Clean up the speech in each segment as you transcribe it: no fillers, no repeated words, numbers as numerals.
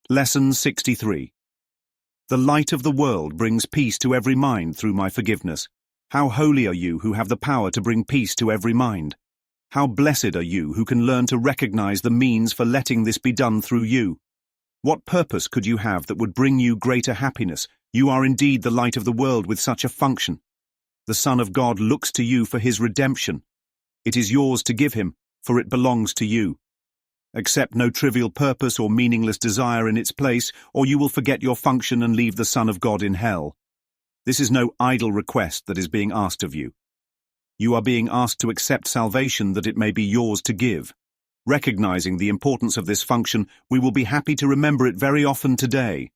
Lesson 63. The light of the world brings peace to every mind through my forgiveness. How holy are you who have the power to bring peace to every mind? How blessed are you who can learn to recognize the means for letting this be done through you? What purpose could you have that would bring you greater happiness? You are indeed the light of the world with such a function. The Son of God looks to you for his redemption. It is yours to give him, for it belongs to you. Accept no trivial purpose or meaningless desire in its place, or you will forget your function and leave the Son of God in hell. This is no idle request that is being asked of you. You are being asked to accept salvation that it may be yours to give. Recognizing the importance of this function, we will be happy to remember it very often today.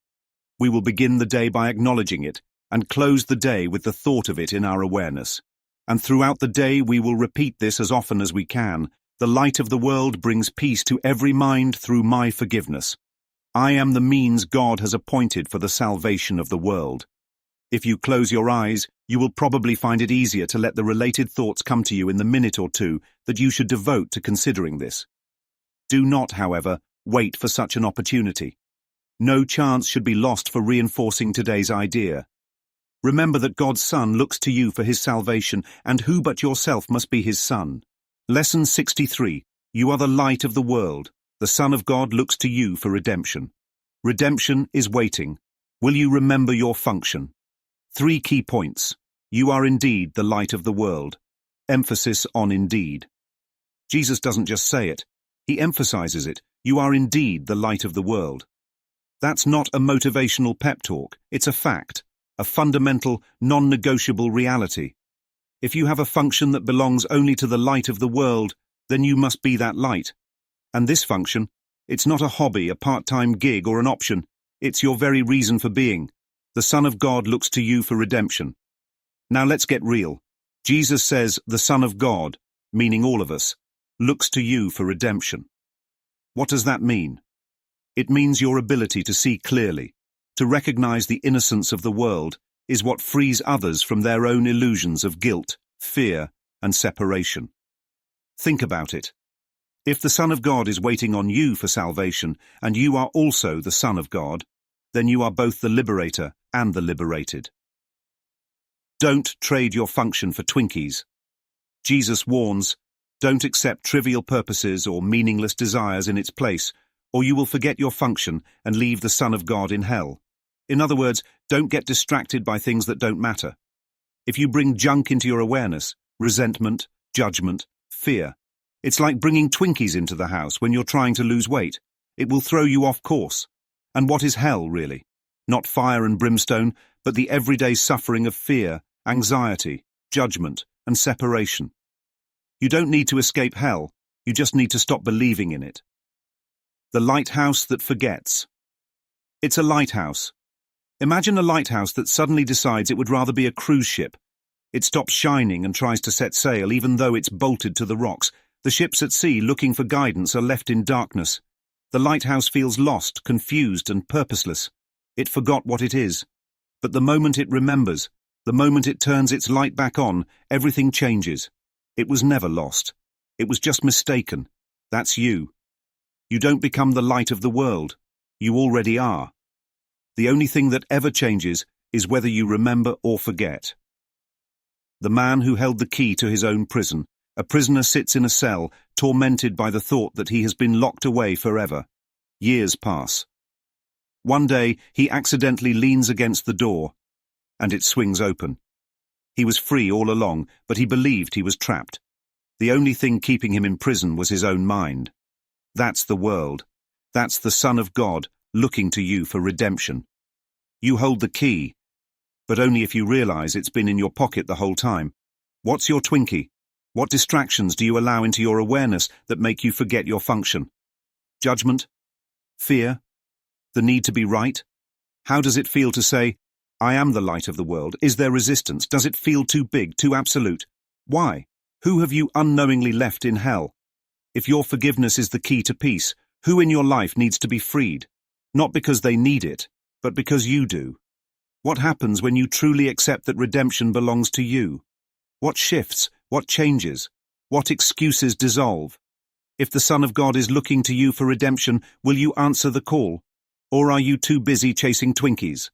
We will begin the day by acknowledging it, and close the day with the thought of it in our awareness. And throughout the day we will repeat this as often as we can. The light of the world brings peace to every mind through my forgiveness. I am the means God has appointed for the salvation of the world. If you close your eyes, you will probably find it easier to let the related thoughts come to you in the minute or two that you should devote to considering this. Do not, however, wait for such an opportunity. No chance should be lost for reinforcing today's idea. Remember that God's Son looks to you for his salvation, and who but yourself must be his son? Lesson 63. You are the light of the world. The Son of God looks to you for redemption. Redemption is waiting. Will you remember your function? 3 key points. You are indeed the light of the world. Emphasis on indeed. Jesus doesn't just say it. He emphasizes it. You are indeed the light of the world. That's not a motivational pep talk. It's a fact, a fundamental, non-negotiable reality. If you have a function that belongs only to the light of the world, then you must be that light. And this function, it's not a hobby, a part-time gig, or an option. It's your very reason for being. The Son of God looks to you for redemption. Now let's get real. Jesus says the Son of God, meaning all of us, looks to you for redemption. What does that mean? It means your ability to see clearly, to recognize the innocence of the world, is what frees others from their own illusions of guilt, fear, and separation. Think about it. If the Son of God is waiting on you for salvation, and you are also the Son of God, then you are both the liberator and the liberated. Don't trade your function for Twinkies. Jesus warns, don't accept trivial purposes or meaningless desires in its place, or you will forget your function and leave the Son of God in hell. In other words, don't get distracted by things that don't matter. If you bring junk into your awareness, resentment, judgment, fear, it's like bringing Twinkies into the house when you're trying to lose weight. It will throw you off course. And what is hell, really? Not fire and brimstone, but the everyday suffering of fear, anxiety, judgment, and separation. You don't need to escape hell, you just need to stop believing in it. The lighthouse that forgets. It's a lighthouse. Imagine a lighthouse that suddenly decides it would rather be a cruise ship. It stops shining and tries to set sail even though it's bolted to the rocks. The ships at sea looking for guidance are left in darkness. The lighthouse feels lost, confused, and purposeless. It forgot what it is. But the moment it remembers, the moment it turns its light back on, everything changes. It was never lost. It was just mistaken. That's you. You don't become the light of the world. You already are. The only thing that ever changes is whether you remember or forget. The man who held the key to his own prison. A prisoner sits in a cell, tormented by the thought that he has been locked away forever. Years pass. One day, he accidentally leans against the door, and it swings open. He was free all along, but he believed he was trapped. The only thing keeping him in prison was his own mind. That's the world. That's the Son of God, looking to you for redemption. You hold the key, but only if you realize it's been in your pocket the whole time. What's your Twinkie? What distractions do you allow into your awareness that make you forget your function? Judgment? Fear? The need to be right? How does it feel to say, I am the light of the world? Is there resistance? Does it feel too big, too absolute? Why? Who have you unknowingly left in hell? If your forgiveness is the key to peace, who in your life needs to be freed? Not because they need it, but because you do. What happens when you truly accept that redemption belongs to you? What shifts? What changes? What excuses dissolve? If the Son of God is looking to you for redemption, will you answer the call? Or are you too busy chasing Twinkies?